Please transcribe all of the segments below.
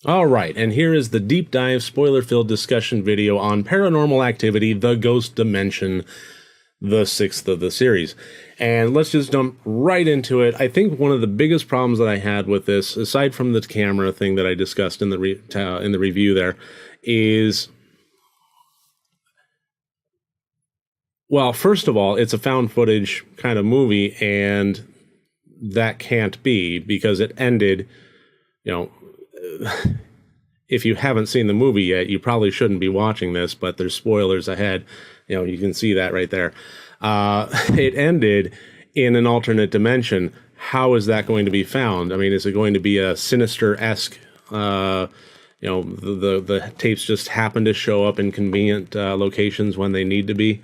All right, and here is the deep dive spoiler-filled discussion video on Paranormal Activity, The Ghost Dimension, the sixth of the series. And let's just jump right into it. I think one of the biggest problems that I had with this, aside from the camera thing that I discussed in the review there, is, well, first of all, it's a found footage kind of movie, and that can't be, because it ended, you know, if you haven't seen the movie yet, you probably shouldn't be watching this, but there's spoilers ahead. You know, you can see that right there. It ended in an alternate dimension. How is that going to be found? I mean, is it going to be a Sinister-esque, the tapes just happen to show up in convenient locations when they need to be?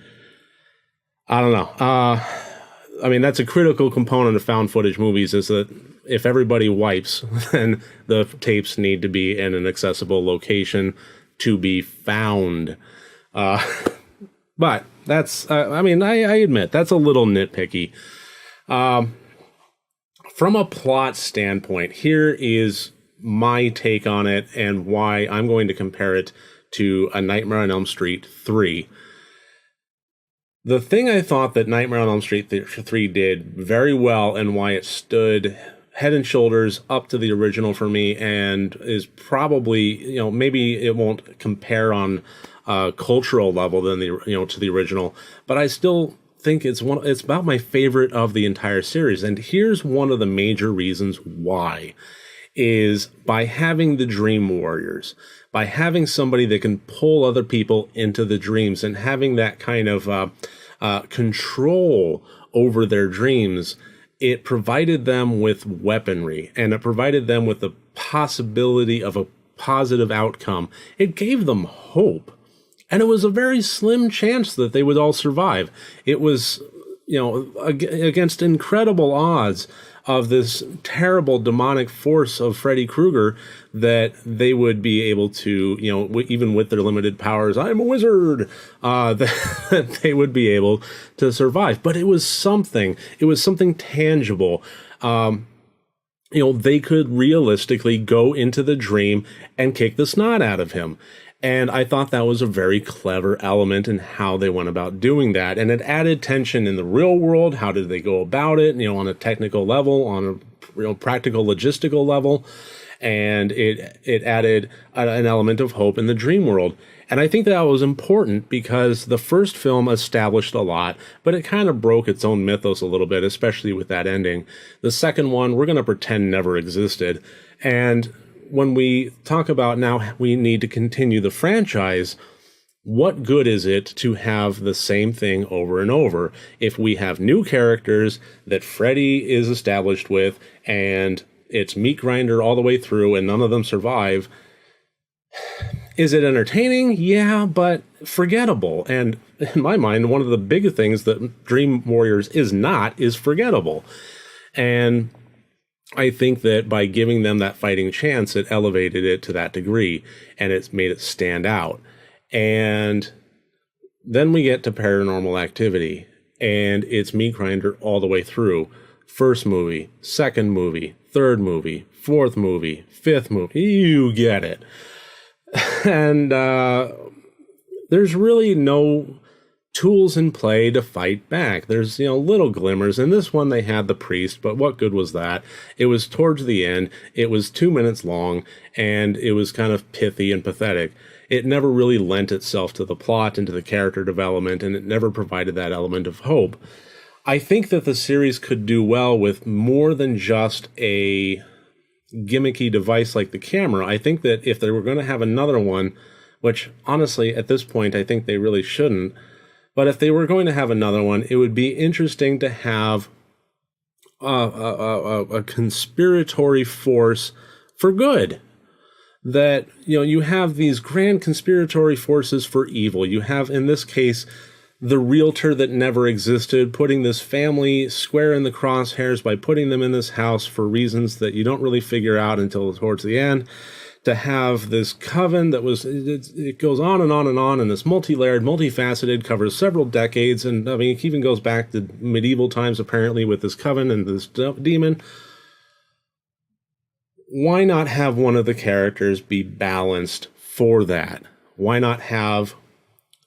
I don't know. I mean, that's a critical component of found footage movies, is that if everybody wipes, then the tapes need to be in an accessible location to be found. But that's, I admit, that's a little nitpicky. From a plot standpoint, here is my take on it and why I'm going to compare it to A Nightmare on Elm Street 3. The thing I thought that Nightmare on Elm Street 3 did very well, and why it stood head and shoulders up to the original for me, and is probably, maybe it won't compare on a cultural level than to the original, but I still think it's about my favorite of the entire series. And here's one of the major reasons why, is by having the Dream Warriors, by having somebody that can pull other people into the dreams, and having that kind of control over their dreams. It provided them with weaponry, and it provided them with the possibility of a positive outcome. It gave them hope, and it was a very slim chance that they would all survive. It was, against incredible odds of this terrible demonic force of Freddy Krueger, that they would be able to, even with their limited powers, I'm a wizard, that they would be able to survive. But it was something tangible. They could realistically go into the dream and kick the snot out of him. And I thought that was a very clever element in how they went about doing that. And it added tension in the real world. How did they go about it? On a technical level, on a practical, logistical level. And it added an element of hope in the dream world. And I think that was important, because the first film established a lot, but it kind of broke its own mythos a little bit, especially with that ending. The second one, we're going to pretend never existed. And when we talk about now we need to continue the franchise, what good is it to have the same thing over and over? If we have new characters that Freddy is established with, and it's meat grinder all the way through, and none of them survive, is it entertaining? Yeah, but forgettable. And in my mind, one of the big things that Dream Warriors is forgettable. And I think that by giving them that fighting chance, it elevated it to that degree, and it's made it stand out. And then we get to Paranormal Activity, and it's meat grinder all the way through. First movie, second movie, third movie, fourth movie, fifth movie. You get it. And there's really no tools in play to fight back. There's, little glimmers. In this one, they had the priest, but what good was that? It was towards the end. It was 2 minutes long, and it was kind of pithy and pathetic. It never really lent itself to the plot and to the character development, and it never provided that element of hope. I think that the series could do well with more than just a gimmicky device like the camera. I think that if they were going to have another one, which honestly, at this point, I think they really shouldn't, but if they were going to have another one, it would be interesting to have a conspiratory force for good. That, you have these grand conspiratory forces for evil. You have, in this case, the realtor that never existed, putting this family square in the crosshairs by putting them in this house for reasons that you don't really figure out until towards the end. To have this coven that it goes on and on and on, and this multi-layered, multifaceted, covers several decades, and I mean, it even goes back to medieval times, apparently, with this coven and this demon. why not have one of the characters be balanced for that? Why not have...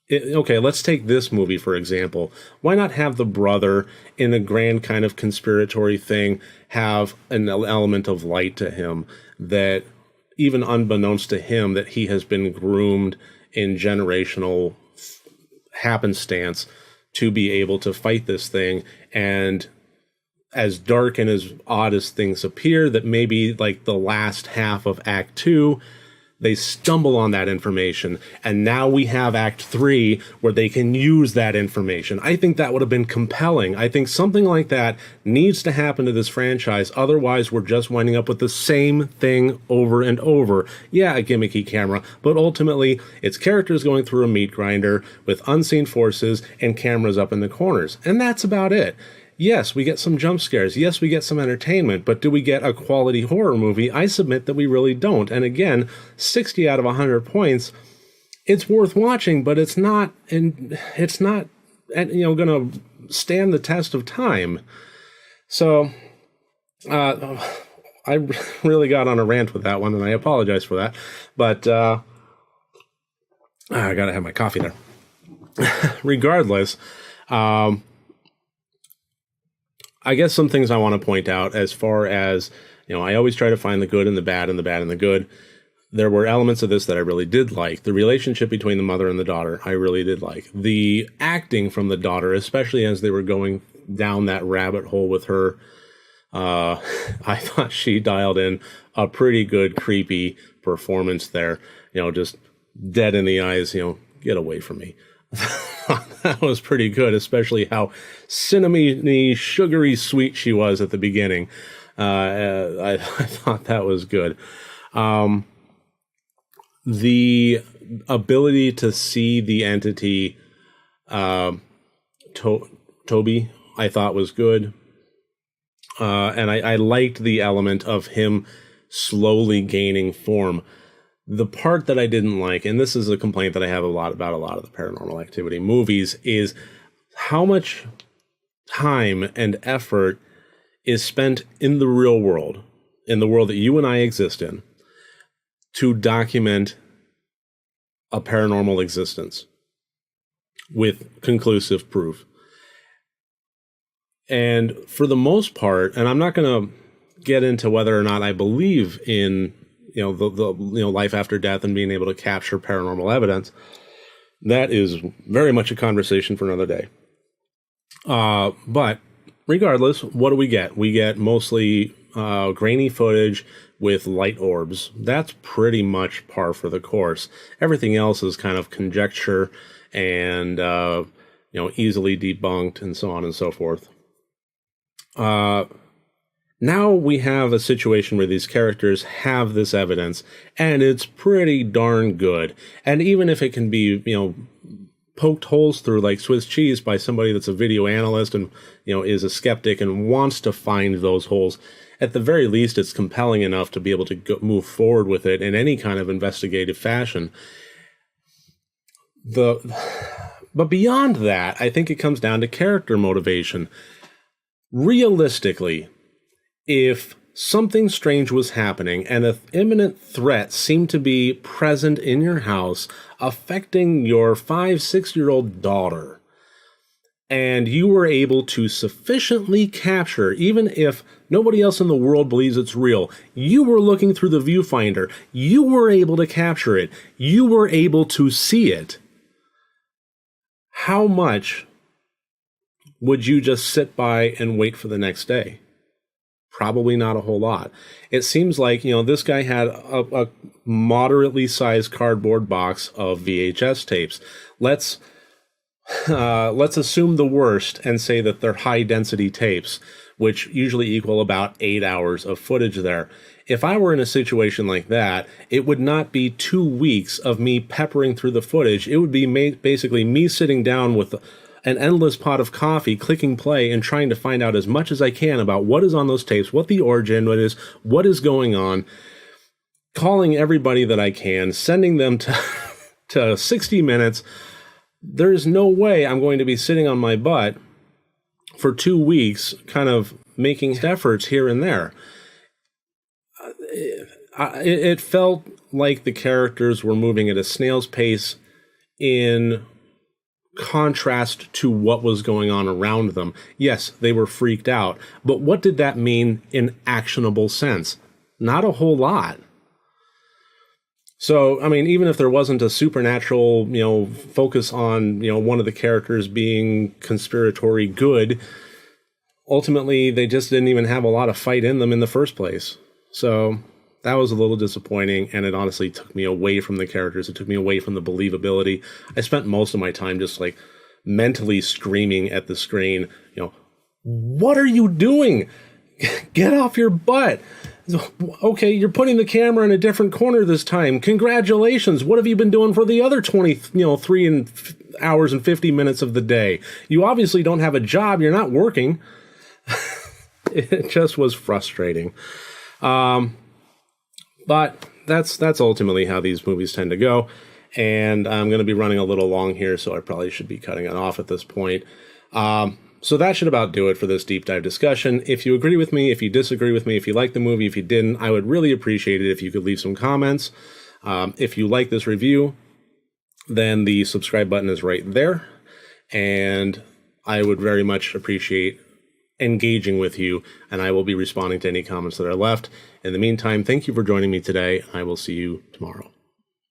Okay, let's take this movie, for example. Why not have the brother, in a grand kind of conspiratory thing, have an element of light to him that, even unbeknownst to him, that he has been groomed in generational happenstance to be able to fight this thing, and as dark and as odd as things appear, that maybe like the last half of Act 2, they stumble on that information, and now we have Act 3 where they can use that information. I think that would have been compelling. I think something like that needs to happen to this franchise. Otherwise, we're just winding up with the same thing over and over. Yeah, a gimmicky camera, but ultimately, it's characters going through a meat grinder with unseen forces and cameras up in the corners. And that's about it. Yes, we get some jump scares. Yes, we get some entertainment, but do we get a quality horror movie? I submit that we really don't. And again, 60 out of 100 points, it's worth watching, but it's not going to stand the test of time. So, I really got on a rant with that one, and I apologize for that. But I got to have my coffee there. Regardless, I guess some things I want to point out as far as, I always try to find the good and the bad and the bad and the good. There were elements of this that I really did like. The relationship between the mother and the daughter, I really did like. The acting from the daughter, especially as they were going down that rabbit hole with her, I thought she dialed in a pretty good, creepy performance there. Just dead in the eyes, get away from me. That was pretty good, especially how cinnamony, sugary sweet she was at the beginning. I thought that was good. The ability to see the entity, Toby, I thought was good. And I liked the element of him slowly gaining form. The part that I didn't like, and this is a complaint that I have about a lot of the Paranormal Activity movies, is how much time and effort is spent in the real world, in the world that you and I exist in, to document a paranormal existence with conclusive proof. And for the most part, and I'm not going to get into whether or not I believe in the life after death and being able to capture paranormal evidence. That is very much a conversation for another day. But regardless, what do we get? We get mostly grainy footage with light orbs. That's pretty much par for the course. Everything else is kind of conjecture and easily debunked and so on and so forth. Now we have a situation where these characters have this evidence, and it's pretty darn good. And even if it can be, poked holes through like Swiss cheese by somebody that's a video analyst and, is a skeptic and wants to find those holes, at the very least, it's compelling enough to be able to move forward with it in any kind of investigative fashion. But beyond that, I think it comes down to character motivation. Realistically, if something strange was happening and an imminent threat seemed to be present in your house, affecting your 5-6-year-old daughter, and you were able to sufficiently capture, even if nobody else in the world believes it's real, you were looking through the viewfinder, you were able to capture it, you were able to see it, how much would you just sit by and wait for the next day? Probably not a whole lot. It seems like, this guy had a moderately sized cardboard box of VHS tapes. Let's assume the worst and say that they're high density tapes, which usually equal about 8 hours of footage there. If I were in a situation like that, it would not be 2 weeks of me peppering through the footage. It would be basically me sitting down with an endless pot of coffee, clicking play, and trying to find out as much as I can about what is on those tapes, what the origin what is going on, calling everybody that I can, sending them to 60 Minutes. There's no way I'm going to be sitting on my butt for 2 weeks, kind of making efforts here and there. it felt like the characters were moving at a snail's pace in contrast to what was going on around them. Yes, they were freaked out, but what did that mean in actionable sense? Not a whole lot. So, I mean, even if there wasn't a supernatural, focus on, one of the characters being conspiratory good, ultimately they just didn't even have a lot of fight in them in the first place. So that was a little disappointing, and it honestly took me away from the characters. It took me away from the believability. I spent most of my time just like mentally screaming at the screen, what are you doing? Get off your butt. Okay, you're putting the camera in a different corner this time. Congratulations. What have you been doing for the other 3 hours and 50 minutes of the day? You obviously don't have a job. You're not working. It just was frustrating. But that's ultimately how these movies tend to go. And I'm going to be running a little long here, so I probably should be cutting it off at this point. So that should about do it for this deep dive discussion. If you agree with me, if you disagree with me, if you like the movie, if you didn't, I would really appreciate it if you could leave some comments. If you like this review, then the subscribe button is right there. And I would very much appreciate engaging with you, and I will be responding to any comments that are left. In the meantime, thank you for joining me today. I will see you tomorrow.